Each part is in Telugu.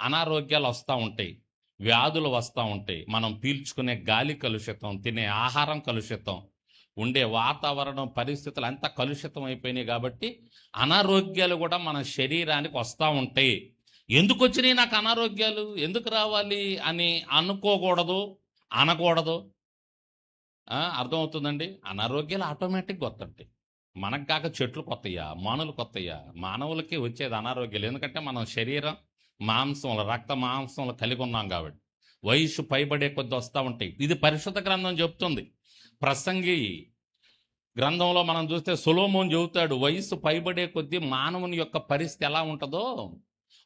అనారోగ్యాలు వస్తూ ఉంటాయి, వ్యాధులు వస్తూ ఉంటాయి. మనం పీల్చుకునే గాలి కలుషితం, తినే ఆహారం కలుషితం, ఉండే వాతావరణం పరిస్థితులు అంతా కలుషితం అయిపోయినాయి. కాబట్టి అనారోగ్యాలు కూడా మన శరీరానికి వస్తూ ఉంటాయి. ఎందుకు వచ్చినాయి నాకు అనారోగ్యాలు, ఎందుకు రావాలి అని అనుకోకూడదు, అనకూడదు. అర్థమవుతుందండి? అనారోగ్యాలు ఆటోమేటిక్గా వస్తుంటాయి. మనకు కాక చెట్లు కొత్తయ్యా, మానులు కొత్తయ్యా, మానవులకి వచ్చేది అనారోగ్యాలు. ఎందుకంటే మనం శరీరం మాంసంలో, రక్త మాంసంలో కలిగి ఉన్నాం కాబట్టి వయసు పైబడే కొద్ది వస్తూ ఉంటాయి. ఇది పరిశుద్ధ గ్రంథం చెప్తుంది. ప్రసంగి గ్రంథంలో మనం చూస్తే సొలొమోను చెబుతాడు, వయసు పైబడే కొద్దీ మానవుని యొక్క పరిస్థితి ఎలా ఉంటుందో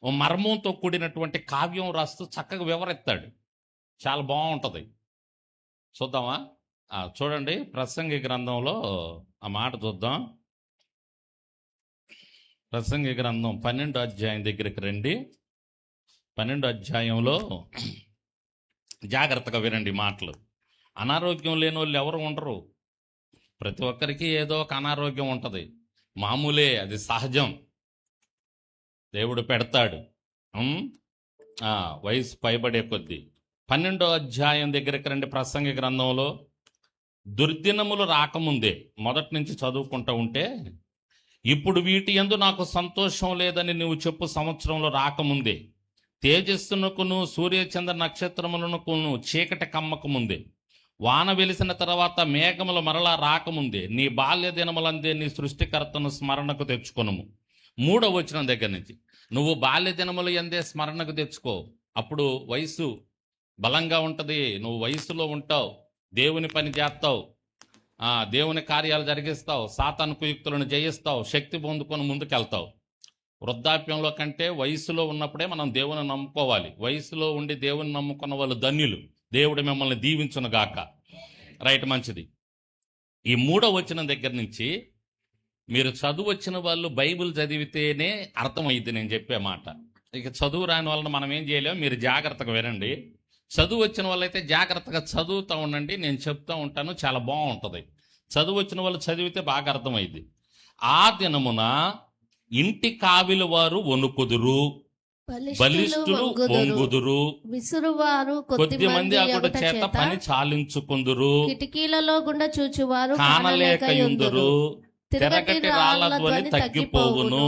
మర్మంతో కూడినటువంటి కావ్యం రాస్తూ చక్కగా వివరిస్తాడు. చాలా బాగుంటుంది. చూద్దామా? చూడండి, ప్రసంగి గ్రంథంలో ఆ మాట చూద్దాం. ప్రసంగి గ్రంథం 12వ అధ్యాయం దగ్గరికి రండి. 12వ అధ్యాయంలో జాగ్రత్తగా వినండి మాటలు. అనారోగ్యం లేని వాళ్ళు ఎవరు ఉండరు. ప్రతి ఒక్కరికి ఏదో ఒక అనారోగ్యం ఉంటుంది, మామూలే, అది సహజం, దేవుడు పెడతాడు వయసు పైబడే కొద్దీ. 12వ అధ్యాయం దగ్గరికి రండి. ప్రసంగి గ్రంథంలో దుర్దినములు రాకముందే, మొదటి నుంచి చదువుకుంటూ ఉంటే, ఇప్పుడు వీటి యందు నాకు సంతోషం లేదని నువ్వు చెప్పు సంవత్సరంలో రాకముందే, తేజస్సునకును సూర్యచంద్ర నక్షత్రములనుకును చీకటి కమ్మక ముందే, వాన వెలిసిన తర్వాత మేఘములు మరలా రాకముందే, నీ బాల్య దినములందే నీ సృష్టికర్తను స్మరణకు తెచ్చుకొనుము. 3వ వచనం దగ్గర నుంచి, నువ్వు బాల్య దినములు ఎందే స్మరణకు తెచ్చుకో. అప్పుడు వయసు బలంగా ఉంటుంది, నువ్వు వయసులో ఉంటావు, దేవుని పని చేస్తావు, దేవుని కార్యాలు జరిగిస్తావు, సాతాను కుయుక్తులను జయిస్తావు, శక్తి పొందుకొని ముందుకెళ్తావు. వృద్ధాప్యంలో కంటే వయసులో ఉన్నప్పుడే మనం దేవుని నమ్ముకోవాలి. వయసులో ఉండి దేవుని నమ్ముకున్న వాళ్ళు ధన్యులు. దేవుడు మిమ్మల్ని దీవించును గాక. రైట్, మంచిది. ఈ 3వ వచనం దగ్గర నుంచి మీరు చదువు వచ్చిన వాళ్ళు బైబిల్ చదివితేనే అర్థమైంది నేను చెప్పే మాట. ఇక చదువు రాని వాళ్ళని మనం ఏం చేయలేము, మీరు జాగ్రత్తగా వినండి. చదువు వచ్చిన వాళ్ళైతే జాగ్రత్తగా చదువుతూ ఉండండి, నేను చెప్తూ ఉంటాను, చాలా బాగుంటుంది. చదువు వచ్చిన వాళ్ళు చదివితే బాగా అర్థమైంది. ఆ దినమున ఇంటి కావిలి వారు వణుకుదురు, బలిష్ఠులు వంగుదురు, విసురువారు కొద్ది మంది అక్కడ చేత పని చాలించుకుందురు, కిటికీలలో గుండా చూచువారు కానలేకయుందురు, తిరగటి రాళ్ళ ధ్వని తగ్గిపోవును,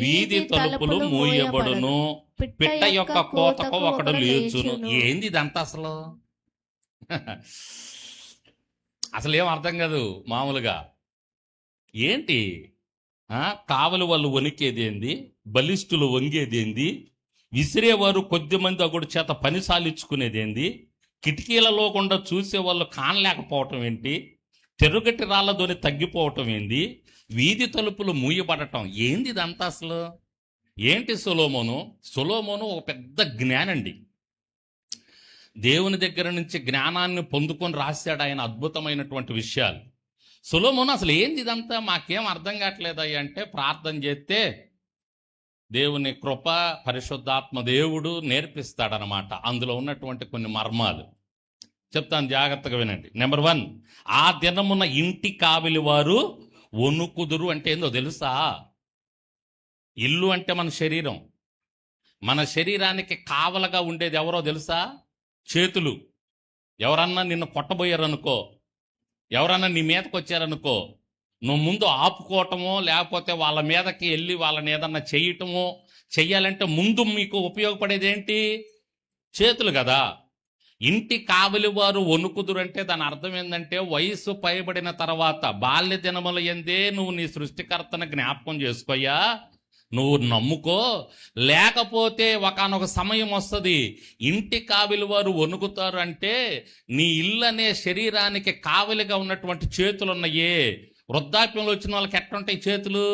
వీధి తలుపులు మూయబడును, పిట్ట యొక్క కోతకు ఒకడు లేచును. ఏంది ఇదంతా అసలు? అసలు ఏం అర్థం కాదు మామూలుగా. ఏంటి కావలి వాళ్ళు వణికేది ఏంది, బలిష్ఠులు వంగేది ఏంది, విసిరేవారు కొద్ది మంది అగుడు చేత పని సాలించుకునేది ఏంది, కిటికీలలో గుండా చూసేవాళ్ళు కానలేకపోవటం ఏంటి, తెరుగట్టి రాళ్ళతోని తగ్గిపోవటం ఏంది, వీధి తలుపులు మూయబడటం ఏంది ఇదంతా అసలు? ఏంటి సొలొమోను ఒక పెద్ద జ్ఞానండి. దేవుని దగ్గర నుంచి జ్ఞానాన్ని పొందుకొని రాశాడు ఆయన అద్భుతమైనటువంటి విషయాలు. సొలొమోను అసలు ఏంది ఇదంతా, మాకేం అర్థం కావట్లేదయ్యా అంటే, ప్రార్థన చేస్తే దేవుని కృప, పరిశుద్ధాత్మ దేవుడు నేర్పిస్తాడనమాట. అందులో ఉన్నటువంటి కొన్ని మర్మాలు చెప్తాను, జాగ్రత్తగా వినండి. నెంబర్ 1, ఆ దినమున ఇంటి కావిలి వారు వణుకుదురు అంటే ఏందో తెలుసా? ఇల్లు అంటే మన శరీరం. మన శరీరానికి కావలగా ఉండేది ఎవరో తెలుసా? చేతులు. ఎవరన్నా నిన్ను కొట్టబోయారనుకో, ఎవరన్నా నీ మీదకి వచ్చారనుకో, నువ్వు ముందు ఆపుకోవటమో లేకపోతే వాళ్ళ మీదకి వెళ్ళి వాళ్ళని ఏదన్నా చేయటమో చెయ్యాలంటే ముందు మీకు ఉపయోగపడేది ఏంటి? చేతులు కదా. ఇంటి కావలి వారు వణుకుదురంటే దాని అర్థం ఏంటంటే, వయసు పైబడిన తర్వాత బాల్య దినముల యందే నువ్వు నీ సృష్టికర్తను జ్ఞాపకం చేసుకోయ్యా, నువ్వు నమ్ముకో, లేకపోతే ఒకానొక సమయం వస్తుంది ఇంటి కావిలి వారు వణుకుతారు. అంటే నీ ఇల్లు అనే శరీరానికి కావలిగా ఉన్నటువంటి చేతులు ఉన్నాయే, వృద్ధాప్యంలో వచ్చిన వాళ్ళకి ఎట్లుంటాయి చేతులు?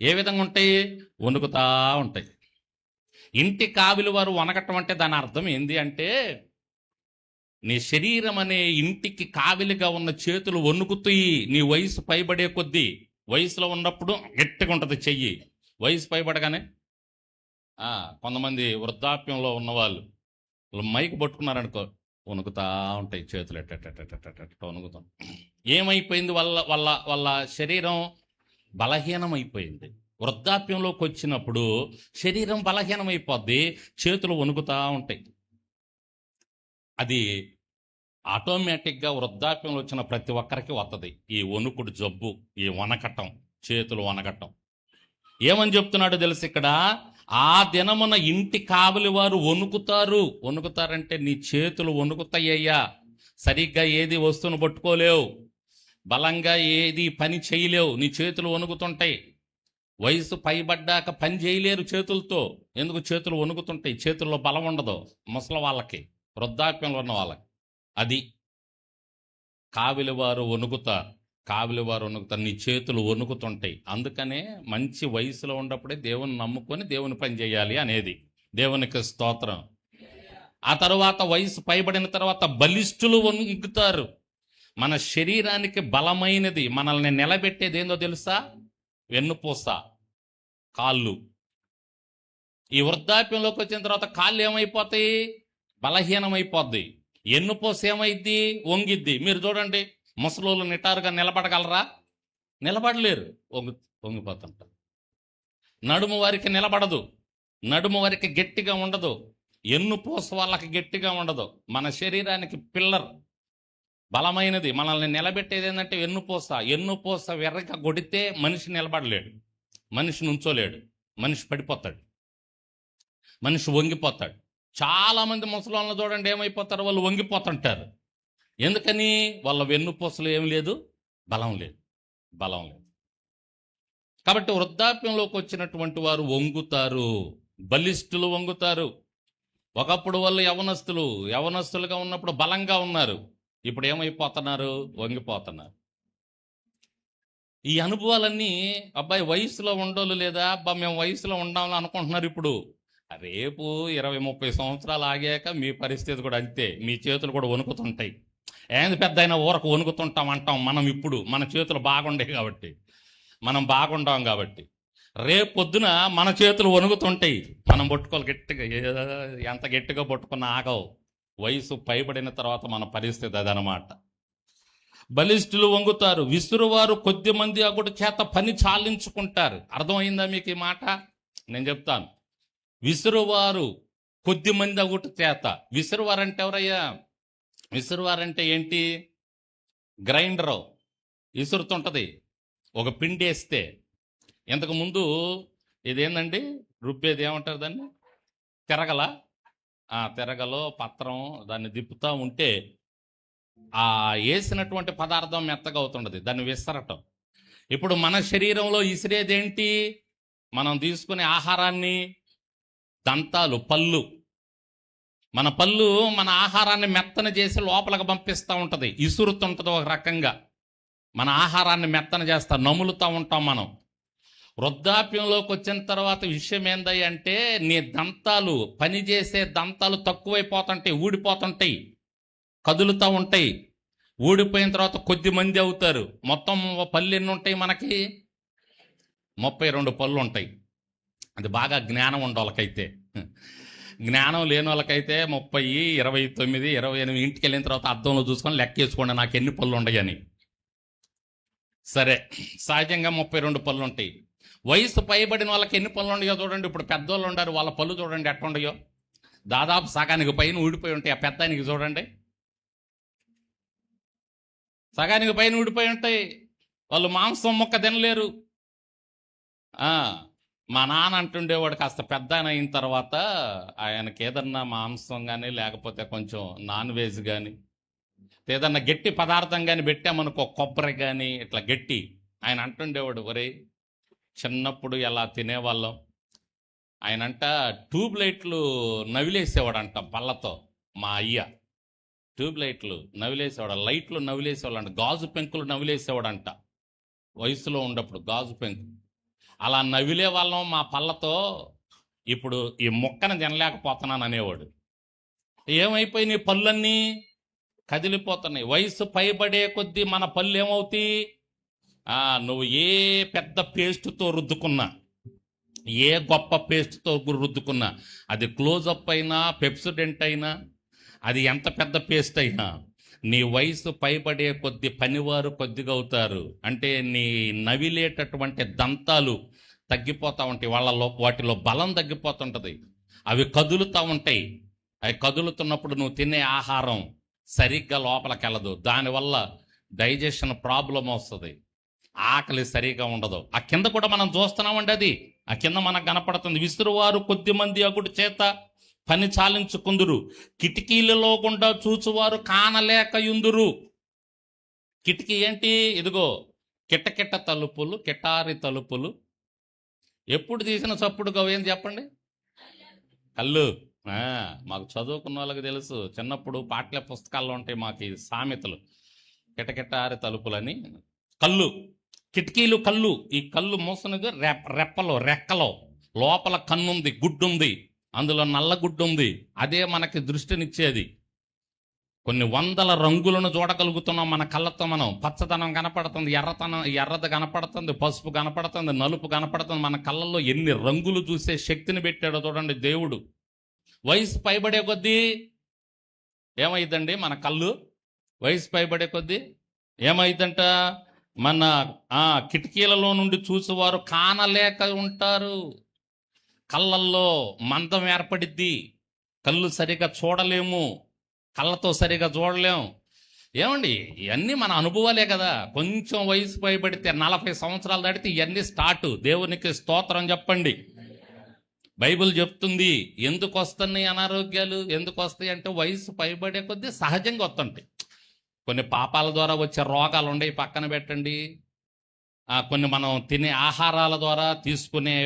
ఏ విధంగా ఉంటాయి? వణుకుతా ఉంటాయి. ఇంటి కావిలి వారు వణకటం అంటే దాని అర్థం ఏంది అంటే, నీ శరీరం అనే ఇంటికి కావిలిగా ఉన్న చేతులు వణుకుతాయి. నీ వయసు పైబడే కొద్దీ, వయసులో ఉన్నప్పుడు గట్టిగా ఉంటుంది చెయ్యి, వయసు పైబడగానే కొంతమంది వృద్ధాప్యంలో ఉన్నవాళ్ళు మైక్ పట్టుకున్నారనుకో, వణుకుతా ఉంటాయి చేతులు, ఎట్ట వణుకుతాం. ఏమైపోయింది? వాళ్ళ శరీరం బలహీనం అయిపోయింది. వృద్ధాప్యంలోకి వచ్చినప్పుడు శరీరం బలహీనమైపోద్ది, చేతులు వణుకుతూ ఉంటాయి. అది ఆటోమేటిక్గా వృద్ధాప్యంలో వచ్చిన ప్రతి ఒక్కరికి వస్తుంది, ఈ వణుకుడు జబ్బు, ఈ వనకటం, చేతులు వనకటం. ఏమని చెప్తున్నాడు తెలుసు ఇక్కడ, ఆ దినమున ఇంటి కావలి వారు వణుకుతారంటే నీ చేతులు వణుకుతాయ్యా, సరిగ్గా ఏది వస్తువును పట్టుకోలేవు, బలంగా ఏది పని చేయలేవు, నీ చేతులు వణుకుతుంటాయి. వయసు పైబడ్డాక పని చేయలేరు చేతులతో, ఎందుకు చేతులు వణుకుతుంటాయి, చేతుల్లో బలం ఉండదు ముసలి వాళ్ళకి, వృద్ధాప్యంలో ఉన్న వాళ్ళకి. అది కావిలి వారు వణుకుతారు, నీ చేతులు వణుకుతుంటాయి. అందుకనే మంచి వయసులో ఉన్నప్పుడే దేవుని నమ్ముకొని దేవుని పని చేయాలి అనేది. దేవునికి స్తోత్రం. ఆ తర్వాత వయసు పైబడిన తర్వాత బలిష్ఠులు వణుకుతారు. మన శరీరానికి బలమైనది, మనల్ని నిలబెట్టేది ఏందో తెలుసా, వెన్నుపూస, కాళ్ళు. ఈ వృద్ధాప్యంలోకి వచ్చిన తర్వాత కాళ్ళు ఏమైపోతాయి, బలహీనమైపోద్ది. ఎన్నుపూస ఏమైద్ది, వంగిద్ది. మీరు చూడండి, ముసలోళ్ళు నిటారుగా నిలబడగలరా, నిలబడలేరు, వంగిపోతుంటారు. నడుము వారికి నిలబడదు, నడుము వారికి గట్టిగా ఉండదు, ఎన్నుపూస వాళ్ళకి గట్టిగా ఉండదు. మన శరీరానికి పిల్లర్ బలమైనది, మనల్ని నిలబెట్టేది ఏంటంటే ఎన్నుపూస వెర్రగా కొడితే మనిషి నిలబడలేడు, మనిషి నుంచోలేడు, మనిషి పడిపోతాడు, మనిషి వంగిపోతాడు. చాలామంది ముసలోళ్ళని చూడండి ఏమైపోతారు, వాళ్ళు వంగిపోతుంటారు. ఎందుకని, వాళ్ళ వెన్నుపూసలు ఏం లేదు, బలం లేదు. కాబట్టి వృద్ధాప్యంలోకి వచ్చినటువంటి వారు వంగుతారు, బలిష్ఠులు వంగుతారు. ఒకప్పుడు వాళ్ళు యవనస్తులుగా ఉన్నప్పుడు బలంగా ఉన్నారు, ఇప్పుడు ఏమైపోతున్నారు, వంగిపోతున్నారు. ఈ అనుభవాలన్నీ అబ్బాయి వయసులో ఉండోళ్ళు లేదా, అబ్బా మేము వయసులో ఉండాలని అనుకుంటున్నారు. ఇప్పుడు రేపు 20-30 సంవత్సరాలు ఆగాక మీ పరిస్థితి కూడా అంతే, మీ చేతులు కూడా వణుకుతుంటాయి. ఏంది పెద్ద అయినా ఊరకు వణుకుతుంటాం అంటాం మనం. ఇప్పుడు మన చేతులు బాగుండే కాబట్టి, మనం బాగుండాం కాబట్టి, రేపు పొద్దున మన చేతులు వణుకుతుంటాయి, మనం పట్టుకోవాలి గట్టిగా. ఎంత గట్టిగా పట్టుకున్నా ఆగవు. వయసు పైబడిన తర్వాత మన పరిస్థితి అదనమాట. బలిష్ఠులు వంగుతారు, విసురువారు కొద్ది మంది అగుడు చేత పని చాలించుకుంటారు. అర్థమైందా మీకు ఈ మాట? నేను చెప్తాను. విసురువారు కొద్ది మంది అగుడు చేత. విసురువారంటే ఎవరయ్యా? విసురువారంటే ఏంటి? గ్రైండరు విసురుతుంటుంది, ఒక పిండి వేస్తే. ఇంతకుముందు ఇదేందండి రుబ్బేది, ఏమంటారు దాన్ని, తిరగలో పత్రం, దాన్ని దిప్పుతూ ఉంటే ఆ వేసినటువంటి పదార్థం మెత్తగా అవుతుండదు, దాన్ని విసరటం. ఇప్పుడు మన శరీరంలో ఇసిరేదేంటి, మనం తీసుకునే ఆహారాన్ని, దంతాలు, పళ్ళు. మన పళ్ళు మన ఆహారాన్ని మెత్తన చేసి లోపలికి పంపిస్తూ ఉంటుంది, ఇసురుతుంటుంది ఒక రకంగా. మన ఆహారాన్ని మెత్తన చేస్తా, నములుతూ ఉంటాం మనం. వృద్ధాప్యంలోకి వచ్చిన తర్వాత విషయం ఏందయ్య అంటే, నీ దంతాలు, పనిచేసే దంతాలు తక్కువైపోతుంటాయి, ఊడిపోతుంటాయి, కదులుతూ ఉంటాయి. ఊడిపోయిన తర్వాత కొద్ది మంది అవుతారు. మొత్తం పళ్ళు ఎన్ని ఉంటాయి మనకి? 32 పళ్ళు ఉంటాయి. అది బాగా జ్ఞానం ఉండే వాళ్ళకైతే. జ్ఞానం లేని వాళ్ళకైతే 30, 29, 28 ఇంటికి వెళ్ళిన తర్వాత అద్దంలో చూసుకొని లెక్కేసుకోండి నాకు ఎన్ని పళ్ళు ఉన్నాయని. సరే, సహజంగా 32 పళ్ళు ఉంటాయి. వయసు పైబడిన వాళ్ళకి ఎన్ని పళ్ళు ఉన్నాయో చూడండి. ఇప్పుడు పెద్దోళ్ళు ఉండారు, వాళ్ళ పళ్ళు చూడండి ఎట్లుండయో, దాదాపు సగానికి పైన ఊడిపోయి ఉంటాయి. ఆ పెద్దానికి చూడండి, సగానికి పైన ఊడిపోయి ఉంటాయి. వాళ్ళు మాంసం మొక్క తినలేరు. మా నాన్న అంటుండేవాడు, కాస్త పెద్ద అయిన తర్వాత ఆయనకి ఏదన్నా మాంసం కానీ లేకపోతే కొంచెం నాన్ వెజ్ కానీ ఏదన్నా గట్టి పదార్థం కానీ పెట్టామనుకో, కొబ్బరి కానీ ఇట్లా గట్టి, ఆయన అంటుండేవాడు, ఒరే చిన్నప్పుడు ఎలా తినేవాళ్ళం. ఆయనంట ట్యూబ్ లైట్లు నవిలేసేవాడంట పళ్ళతో. మా అయ్య ట్యూబ్ లైట్లు నవిలేసేవాడు, లైట్లు నవిలేసేవాళ్ళంట, గాజు పెంకులు నవిలేసేవాడంట వయసులో ఉన్నప్పుడు, గాజు పెంకు. అలా నవిలే వాళ్ళం మా పళ్ళతో. ఇప్పుడు ఈ మొక్కను తినలేకపోతున్నాను అనేవాడు. ఏమైపోయినాయి పళ్ళన్నీ? కదిలిపోతున్నాయి. వయసు పైబడే కొద్దీ మన పళ్ళు ఏమవుతాయి? నువ్వు ఏ పెద్ద పేస్ట్తో రుద్దుకున్నా, ఏ గొప్ప పేస్ట్తో రుద్దుకున్నా, అది క్లోజప్ అయినా పెప్సోడెంట్ అయినా, అది ఎంత పెద్ద పేస్ట్ అయినా, నీ వయసు పైబడే కొద్ది పనివారు కొద్దిగా అవుతారు. అంటే నీ నవిలేటటువంటి దంతాలు తగ్గిపోతూ ఉంటాయి, వాటిలో బలం తగ్గిపోతుంటుంది, అవి కదులుతూ ఉంటాయి. అవి కదులుతున్నప్పుడు నువ్వు తినే ఆహారం సరిగ్గా లోపలికి వెళ్ళదు, దానివల్ల డైజెషన్ ప్రాబ్లం వస్తుంది, ఆకలి సరిగా ఉండదు. ఆ కింద కూడా మనం చూస్తున్నామండి, అది ఆ కింద మనకు కనపడుతుంది. విసురువారు కొద్దిమంది అగుడు చేత పని చాలించుకుందురు, కిటికీలలో గుండా చూచువారు కానలేకయుందురు. కిటికీ ఏంటి? ఇదిగో కిటకిట తలుపులు, కిటారి తలుపులు. ఎప్పుడు తీసిన చప్పుడుగా ఏం చెప్పండి? కళ్ళు. మాకు చదువుకున్న వాళ్ళకి తెలుసు, చిన్నప్పుడు పాఠ్య పుస్తకాల్లో ఉంటాయి మాకు ఈ సామెతలు. కిటకిటారి తలుపులని. కళ్ళు, కిటికీలు కళ్ళు. ఈ కళ్ళు మూసనిగా రెప్పలో రెక్కలో లోపల కన్నుంది, గుడ్డుంది, అందులో నల్ల గుడ్డు ఉంది. అదే మనకి దృష్టినిచ్చేది. కొన్ని వందల రంగులను చూడగలుగుతున్నాం మన కళ్ళతో. మనం పచ్చదనం కనపడుతుంది, ఎర్రది కనపడుతుంది, పసుపు కనపడుతుంది, నలుపు కనపడుతుంది. మన కళ్ళల్లో ఎన్ని రంగులు చూసే శక్తిని పెట్టాడో చూడండి దేవుడు. వయసు పైబడే కొద్దీ ఏమైందండి మన కళ్ళు? వయసు పైబడే కొద్దీ ఏమైందంట? మన కిటికీలలో నుండి చూసేవారు కానలేక ఉంటారు. కళ్ళల్లో మందం ఏర్పడిద్ది, కళ్ళు సరిగా చూడలేము, కళ్ళతో సరిగా చూడలేము. ఏమండి, ఇవన్నీ మన అనుభవాలే కదా. కొంచెం వయసు పైబడితే 40 సంవత్సరాలు దాటితే ఇవన్నీ స్టార్ట్. దేవునికి స్తోత్రం చెప్పండి. బైబిల్ చెప్తుంది ఎందుకు వస్తున్నాయి అనారోగ్యాలు, ఎందుకు వస్తాయి అంటే వయసు పైబడే కొద్దీ సహజంగా వస్తుంటాయి. కొన్ని పాపాల ద్వారా వచ్చే రోగాలు ఉండేవి, పక్కన పెట్టండి. కొన్ని మనం తినే ఆహారాల ద్వారా, తీసుకునే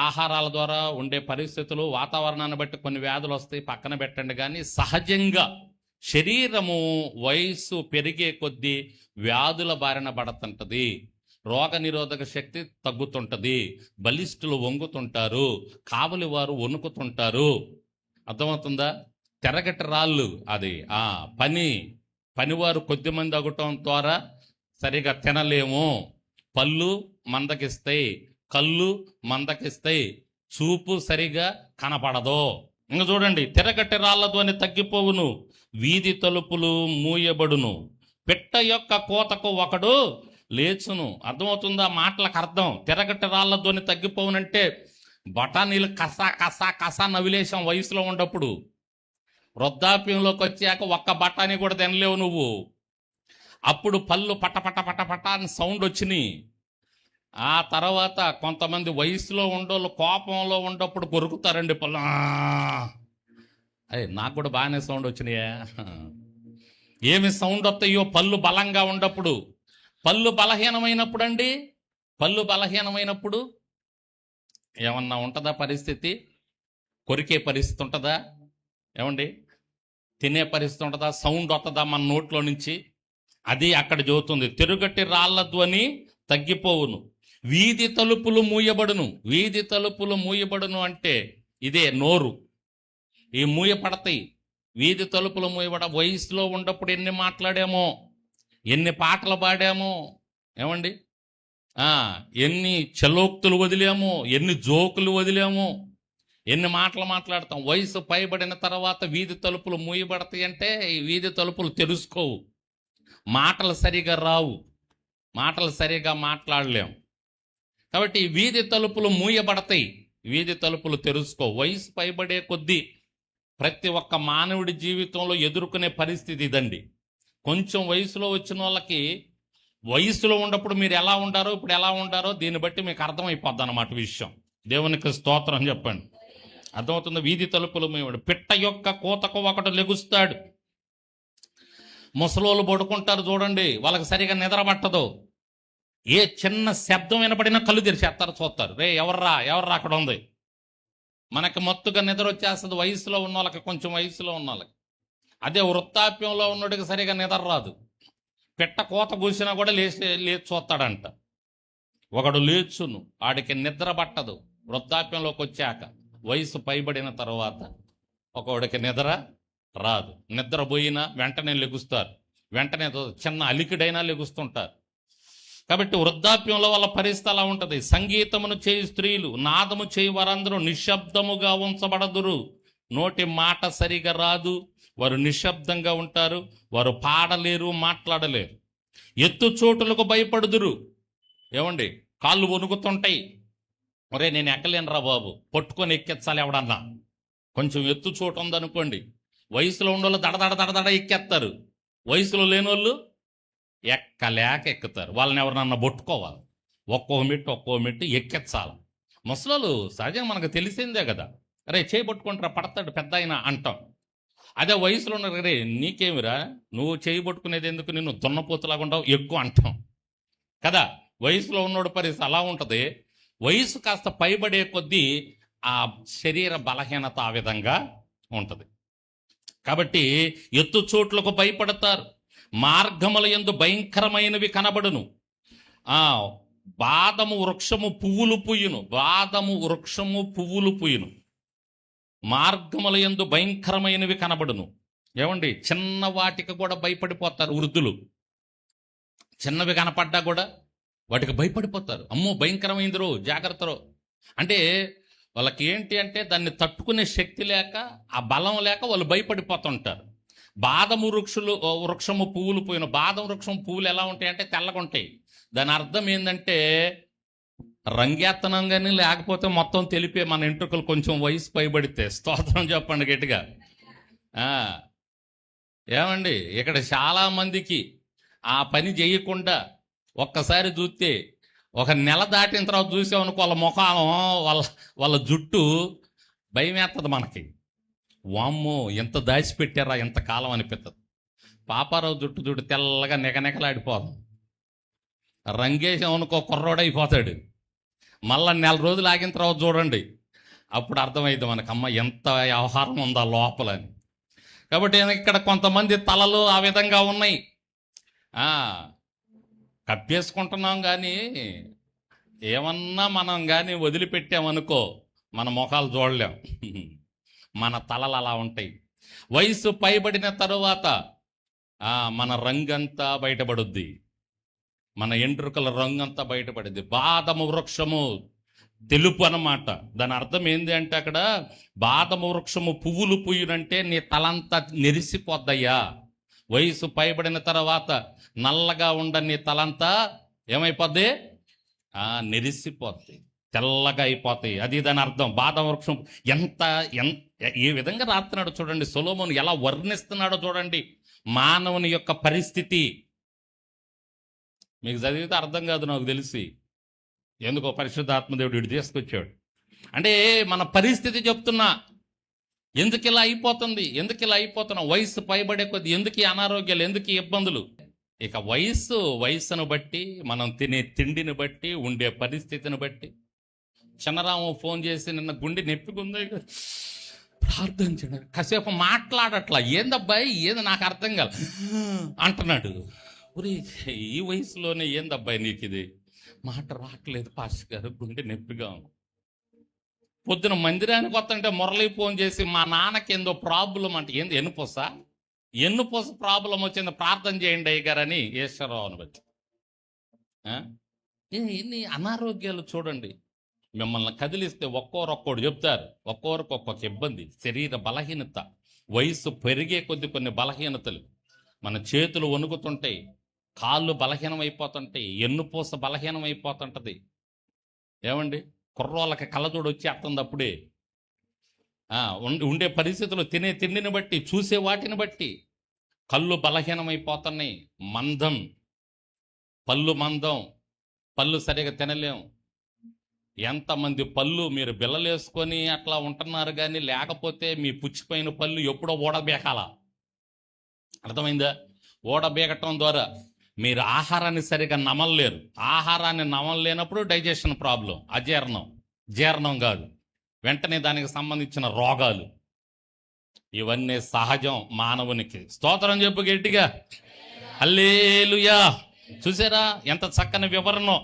ఆహారాల ద్వారా ఉండే పరిస్థితులు, వాతావరణాన్ని బట్టి కొన్ని వ్యాధులు వస్తాయి, పక్కన పెట్టండి. కానీ సహజంగా శరీరము వయసు పెరిగే కొద్దీ వ్యాధుల బారిన పడుతుంటుంది, రోగ నిరోధక శక్తి తగ్గుతుంటుంది, బలిష్ఠులు వంగుతుంటారు, కావలి వారు వణుకుతుంటారు. అర్థమవుతుందా? తెరగటి రాళ్ళు, అది పనివారు కొద్దిమంది అగటం ద్వారా సరిగా తినలేము, పళ్ళు మందకిస్తాయి, కళ్ళు మందకిస్తాయి, చూపు సరిగా కనపడదు. ఇంకా చూడండి, తిరగటి రాళ్లతోని తగ్గిపోవును, వీధి తలుపులు మూయబడును, పిట్ట యొక్క కోతకు ఒకడు లేచును. అర్థమవుతుందా మాటలకు అర్థం? తిరగటి రాళ్లతోని తగ్గిపోవునంటే బఠానీలు కసా కసా కసా నవిలేశాం వయసులో ఉన్నప్పుడు. వృద్ధాప్యంలోకి వచ్చాక ఒక్క బఠానీ కూడా తినలేవు నువ్వు. అప్పుడు పళ్ళు పట పట పట పట అని సౌండ్ వచ్చినాయి. ఆ తర్వాత కొంతమంది వయసులో ఉండోళ్ళు కోపంలో ఉండప్పుడు కొరుకుతారండి పళ్ళు. అయ్యి నాకు కూడా బాగానే సౌండ్ వచ్చినాయా? ఏమి సౌండ్ వస్తాయో పళ్ళు బలంగా ఉండప్పుడు. పళ్ళు బలహీనమైనప్పుడు అండి, పళ్ళు బలహీనమైనప్పుడు ఏమన్నా ఉంటుందా పరిస్థితి? కొరికే పరిస్థితి ఉంటుందా? ఏమండి, తినే పరిస్థితి ఉంటుందా? సౌండ్ వస్తుందా మన నోట్లో నుంచి? అది అక్కడ చదువుతుంది. తిరుగటి రాళ్ల ధ్వని తగ్గిపోవును, వీధి తలుపులు మూయబడును. వీధి తలుపులు మూయబడును అంటే ఇదే నోరు. ఈ మూయపడతాయి, వీధి తలుపులు మూయబడ. వయసులో ఉన్నప్పుడు ఎన్ని మాట్లాడామో, ఎన్ని పాటలు పాడామో, ఏమండి, ఎన్ని చలోక్తులు వదిలామో, ఎన్ని జోకులు వదిలామో, ఎన్ని మాటలు మాట్లాడతాం. వయసు పైబడిన తర్వాత వీధి తలుపులు మూయబడతాయి అంటే ఈ వీధి తలుపులు తెరుచుకోవు, మాటలు సరిగా రావు, మాటలు సరిగా మాట్లాడలేం. కాబట్టి ఈ వీధి తలుపులు మూయబడతాయి, వీధి తలుపులు తెరుచుకోవు. వయసు పైబడే కొద్దీ ప్రతి ఒక్క మానవుడి జీవితంలో ఎదుర్కొనే పరిస్థితి ఇదండి. కొంచెం వయసులో వచ్చిన వాళ్ళకి వయసులో ఉన్నప్పుడు మీరు ఎలా ఉండారో ఇప్పుడు ఎలా ఉండారో దీన్ని బట్టి మీకు అర్థమైపోద్ది అన్నమాట విషయం. దేవునికి స్తోత్రం చెప్పండి. అర్థమవుతుంది? వీధి తలుపులు మూయబడు, పిట్ట యొక్క కోతకు ఒకడు లెగుస్తాడు. ముసలోళ్ళు పడుకుంటారు చూడండి, వాళ్ళకి సరిగా నిద్ర పట్టదు. ఏ చిన్న శబ్దం వినపడినా కళ్ళు తెరిచేస్తారు, చూస్తారు, రే ఎవర్రా ఎవర్రా అక్కడ ఉంది. మనకి మొత్తుగా నిద్ర వచ్చేస్తుంది వయసులో ఉన్న వాళ్ళకి, కొంచెం వయసులో ఉన్న వాళ్ళకి. అదే వృద్ధాప్యంలో ఉన్నోడికి సరిగా నిద్ర రాదు. పిట్ట కోత కూసినా కూడా లేచి చూస్తాడంట. ఒకడు లేచును, ఆడికి నిద్ర పట్టదు. వృద్ధాప్యంలోకి వచ్చాక, వయసు పైబడిన తర్వాత ఒకడికి నిద్ర రాదు. నిద్రపోయినా వెంటనే లెగుస్తారు, వెంటనే చిన్న అలికిడైనా లెగుస్తుంటారు. కాబట్టి వృద్ధాప్యంలో వాళ్ళ పరిస్థితి అలా ఉంటుంది. సంగీతమును చేయి స్త్రీలు, నాదము చేయి వారందరూ నిశ్శబ్దముగా ఉంచబడదురు. నోటి మాట సరిగా రాదు, వారు నిశ్శబ్దంగా ఉంటారు, వారు పాడలేరు, మాట్లాడలేరు. ఎత్తు చోటులకు భయపడుదురు. ఏమండి, కాళ్ళు వణుకుతుంటాయి, ఒరే నేను ఎక్కలేనురా బాబు, పట్టుకొని ఎక్కించాలి ఎవడన్నా. కొంచెం ఎత్తు చోటు ఉందనుకోండి, వయసులో ఉండోళ్ళు దడదడ ఎక్కేస్తారు, వయసులో లేనోళ్ళు ఎక్కలేక ఎక్కుతారు. వాళ్ళని ఎవరినన్నా పట్టుకోవాలి, ఒక్కో మెట్టు ఎక్కించాలి. ముసలోళ్ళు సహజంగా మనకు తెలిసిందే కదా, అరే చేయి పట్టుకుంటారా పడతాడు పెద్ద ఆయన అంటాం. అదే వయసులో ఉన్నారు, రే నీకేమిరా నువ్వు చేయి పట్టుకునేది ఎందుకు, నిన్ను దున్నపోతులాగా ఉండవు ఎక్కువ అంటాం కదా. వయసులో ఉన్నోడు పరిస్థితి అలా ఉంటుంది. వయసు కాస్త పైబడే కొద్దీ ఆ శరీర బలహీనత ఆ విధంగా ఉంటుంది. కాబట్టి ఎత్తు చోట్లకు భయపడతారు, మార్గముల యందు భయంకరమైనవి కనబడును. బాదము వృక్షము పువ్వులు పూయును, బాదము వృక్షము పువ్వులు పూయును, మార్గముల యందు భయంకరమైనవి కనబడును. ఏమండి, చిన్న వాటికి కూడా భయపడిపోతారు వృద్ధులు. చిన్నవి కనపడ్డా కూడా వాటికి భయపడిపోతారు. అమ్మో భయంకరమైందిరో, జాగ్రత్తరో. అంటే వాళ్ళకి ఏంటి అంటే దాన్ని తట్టుకునే శక్తి లేక, ఆ బలం లేక వాళ్ళు భయపడిపోతుంటారు. బాదము వృక్షము పువ్వులు పోయిన, బాదం వృక్షం పువ్వులు ఎలా ఉంటాయి అంటే తెల్లగా ఉంటాయి. దాని అర్థం ఏంటంటే రంగేత్తనం కానీ, లేకపోతే మొత్తం తెలిపే మన ఎంట్రుకలు కొంచెం వయసు పైబడితే. స్తోత్రం చెప్పండి గట్టిగా. ఏమండి, ఇక్కడ చాలా మందికి ఆ పని చేయకుండా ఒక్కసారి చూస్తే, ఒక నెల దాటిన తర్వాత చూసామనుకో వాళ్ళ ముఖం, వాళ్ళ జుట్టు భయం వేస్తుంది మనకి. వామ్మో ఎంత దాచిపెట్టారా ఎంతకాలం అనిపిస్తుంది. పాపారావు జుట్టు తెల్లగా నెగనెగలాడిపోదాం, రంగేశం అనుకో కుర్రోడైపోతాడు. మళ్ళా నెల రోజులు ఆగిన తర్వాత చూడండి, అప్పుడు అర్థమైంది మనకు, అమ్మ ఎంత వ్యవహారం ఉందా లోపలని. కాబట్టి ఇక్కడ కొంతమంది తలలు ఆ విధంగా ఉన్నాయి. కప్పేసుకుంటున్నాం కానీ ఏమన్నా మనం కానీ వదిలిపెట్టామనుకో మన ముఖాలు చూడలేం. మన తలలు అలా ఉంటాయి. వయసు పైబడిన తరువాత మన రంగంతా బయటపడుద్ది, మన ఎంట్రుకల రంగంతా బయటపడింది. బాదము వృక్షము తెలుపు అన్నమాట. దాని అర్థం ఏంది అంటే అక్కడ బాదము వృక్షము పువ్వులు పూయునంటే నీ తలంతా నెరిసిపోద్దయ్యా. వయసు పైబడిన తర్వాత నల్లగా ఉండ నీ తలంతా ఏమైపోద్ది, నెరిసిపోద్ది, తెల్లగా అయిపోతాయి. అది దాని అర్థం. బాదం వృక్షం ఎంత ఏ విధంగా రాస్తున్నాడో చూడండి, సొలొమోను ఎలా వర్ణిస్తున్నాడో చూడండి మానవుని యొక్క పరిస్థితి. మీకు చదివితే అర్థం కాదు నాకు తెలిసి, ఎందుకో పరిశుద్ధాత్మదేవుడు ఇటు తీసుకొచ్చాడు. అంటే మన పరిస్థితి చెప్తున్నా, ఎందుకు ఇలా అయిపోతుంది, ఎందుకు ఇలా అయిపోతున్నాం, వయసు పైబడే కొద్ది ఎందుకు ఈ అనారోగ్యాలు, ఎందుకు ఈ ఇబ్బందులు. ఇక వయసును బట్టి, మనం తినే తిండిని బట్టి, ఉండే పరిస్థితిని బట్టి. చిన్నరాము ఫోన్ చేసి నిన్న గుండె నొప్పికుంది ప్రార్థన చేయడం, కాసేపు మాట్లాడట్లా, ఏందబ్బాయి ఏది నాకు అర్థం కాదు అంటున్నాడు. ఒరే ఈ వయసులోనే ఏందబ్బాయి నీకు ఇది మాట రావట్లేదు పాస్టర్ గారు, గుండె నొప్పిగా ఉంది. పొద్దున మందిరానికి వస్తుంటే మురళి ఫోన్ చేసి మా నాన్నకి ఏందో ప్రాబ్లం అంటే, ఏంది ఎన్నుపూస ప్రాబ్లం వచ్చింది, ప్రార్థన చేయండి అయ్యగారని ఈశ్వరరావుని బట్టి. ఎన్ని అనారోగ్యాలు చూడండి. మిమ్మల్ని కదిలిస్తే ఒక్కోరు చెప్తారు, ఒక్కొక్కరికి ఒక్కొక్క ఇబ్బంది, శరీర బలహీనత. వయసు పెరిగే కొద్ది కొన్ని బలహీనతలు. మన చేతులు వణుకుతుంటాయి, కాళ్ళు బలహీనం అయిపోతుంటాయి, ఎన్నుపూస బలహీనం అయిపోతుంటది. ఏమండి, కుర్రోళ్ళకి కళ్ళజోడు వచ్చేస్తుంది అప్పుడే. ఉండే పరిస్థితులు, తినే తిండిని బట్టి, చూసే వాటిని బట్టి కళ్ళు బలహీనమైపోతున్నాయి. పళ్ళు సరిగా తినలేం. ఎంతమంది పళ్ళు మీరు బిల్లలేసుకొని అట్లా ఉంటున్నారు, కానీ లేకపోతే మీ పుచ్చిపోయిన పళ్ళు ఎప్పుడో ఓడబేకాల. అర్థమైందా? ఓడబేకటం ద్వారా మీరు ఆహారాన్ని సరిగా నమలలేరు. ఆహారాన్ని నమలలేనప్పుడు డైజెషన్ ప్రాబ్లం, జీర్ణం కాదు, వెంటనే దానికి సంబంధించిన రోగాలు. ఇవన్నీ సహజం మానవునికి. స్తోత్రం చెప్పు గట్టిగా, హల్లెలూయా. చూసారా ఎంత చక్కని వివరణం.